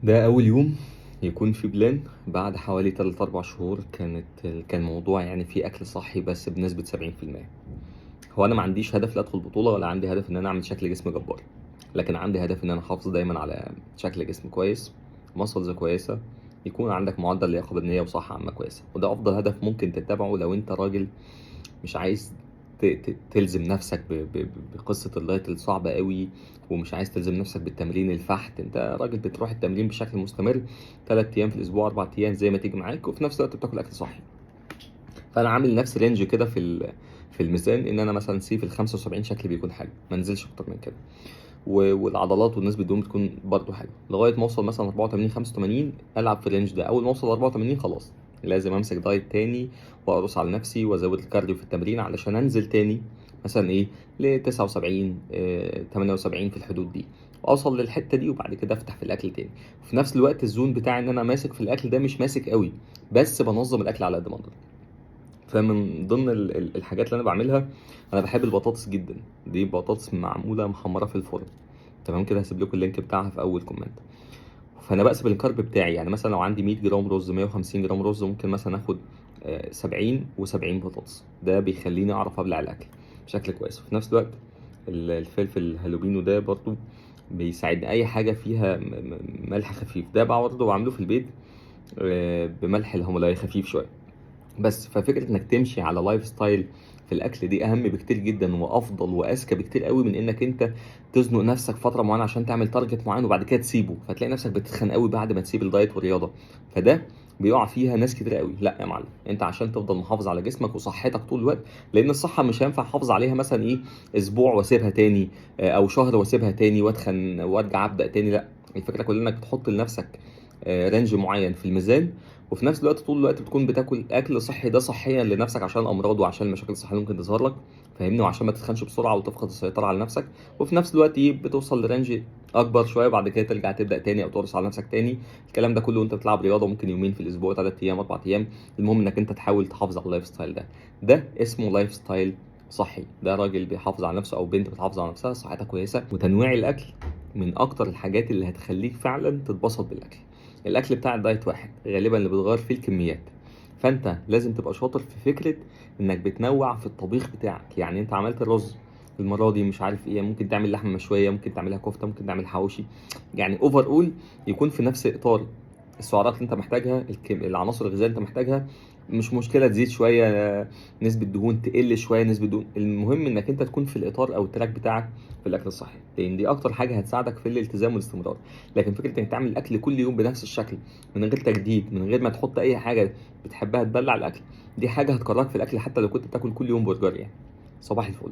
ده أول يوم يكون في بلان بعد حوالي 3-4 شهور. كان الموضوع يعني فيه أكل صحي بس بنسبة 70%. هو أنا ما عنديش هدف لا أدخل بطولة ولا عندي هدف إن أنا أعمل شكل جسم جبار، لكن عندي هدف إن أنا أحافظ دايما على شكل جسم كويس، ماسلز كويسة، يكون عندك معدل لياقة بدنية وصحة عامة كويسة. وده أفضل هدف ممكن تتبعه لو أنت راجل مش عايز تلزم نفسك بقصة الدايت الصعبة قوي، ومش عايز تلزم نفسك بالتمرين الفحت. انت راجل بتروح التمرين بشكل مستمر 3 ايام في الاسبوع 4 ايام زي ما تيجي معاك، وفي نفس الوقت بتاكل اكل صحي. فانا عامل نفس رينج كده في الميزان، ان انا مثلا في ال 75 شكل بيكون حلو، ما انزلش اكتر من كده. والعضلات والنسبه الدهون بتكون برضه حلوه لغايه ما اوصل مثلا 84 85. العب في الرينج ده. اول ما اوصل 84 خلاص لازم امسك دايت تاني واقرص على نفسي وازود الكارديو في التمرين علشان انزل تاني مثلا ايه ل 79 78 في الحدود دي، واوصل للحته دي وبعد كده افتح في الاكل تاني. وفي نفس الوقت الزون بتاعي ان انا ماسك في الاكل ده مش ماسك قوي، بس بنظم الاكل على قد ما اقدر. فمن ضمن الحاجات اللي انا بعملها، انا بحب البطاطس جدا. دي بطاطس معموله محمره في الفرن، تمام كده. هسيب لكم اللينك بتاعها في اول كومنت. فانا بقسم الكارب بتاعي، يعني مثلا لو عندي 100 جرام رز 150 جرام رز ممكن مثلا اخد 70 و70 بطاطس. ده بيخليني اعرف ابلع الاكل بشكل كويس. وفي نفس الوقت الفلفل الهالوبينو ده برضو بيساعدني. اي حاجه فيها ملح خفيف ده بقى برضه بعمله في البيت بملح الهيمالايا خفيف شويه. بس ففكره انك تمشي على لايف ستايل في الاكل دي اهم بكتير جدا وافضل واذكى بكتير قوي من انك انت تزنق نفسك فتره معينه عشان تعمل تارجت معين وبعد كده تسيبه، فتلاقي نفسك بتتخن قوي بعد ما تسيب الدايت والرياضه. فده بيقع فيها ناس كتير قوي. لا يا معلم، انت عشان تفضل محافظ على جسمك وصحتك طول الوقت، لان الصحه مش هينفع احافظ عليها مثلا ايه اسبوع واسيبها تاني، او شهر واسيبها تاني واتخن وارجع ابدا تاني. لا، الفكره كلها انك تحط لنفسك رينج معين في الميزان، وفي نفس الوقت طول الوقت بتكون بتاكل اكل صحي. ده صحيا لنفسك عشان الامراض وعشان المشاكل الصحيه اللي ممكن تظهر لك، فاهمني، وعشان ما تتخنش بسرعه وتفقد السيطره على نفسك. وفي نفس الوقت ايه بتوصل لرينج اكبر شويه وبعد كده ترجع تبدا تاني او تقرص على نفسك تاني. الكلام ده كله وانت بتلعب رياضه، ممكن يومين في الاسبوع 3 ايام 4 ايام. المهم انك انت تحاول تحافظ على اللايف ستايل ده. ده اسمه لايف ستايل صحي. ده راجل بيحافظ على نفسه او بنت بتحافظ على نفسها صحتها كويسه. وتنويع الاكل من اكتر الحاجات اللي هتخليك فعلا تتبسط بالاكل. الاكل بتاع الدايت واحد غالبا اللي بتغير فيه الكميات، فانت لازم تبقى شاطر في فكره انك بتنوع في الطبيخ بتاعك. يعني انت عملت الرز المره دي مش عارف ايه، ممكن تعمل لحمه مشويه، ممكن تعملها كفته، ممكن تعمل حواوشي. يعني اوفر اول يكون في نفس اطار السعرات اللي انت محتاجها، العناصر الغذائيه اللي انت محتاجها. مش مشكله تزيد شويه نسبه دهون، تقل شويه نسبه دهون، المهم انك انت تكون في الاطار او التراك بتاعك في الاكل الصحي، لان دي اكتر حاجه هتساعدك في الالتزام والاستمرار. لكن فكره انك تعمل الاكل كل يوم بنفس الشكل من غير تجديد، من غير ما تحط اي حاجه بتحبها تبلع الاكل، دي حاجه هتكرهك في الاكل حتى لو كنت بتاكل كل يوم برجر يعني. صباح الفل.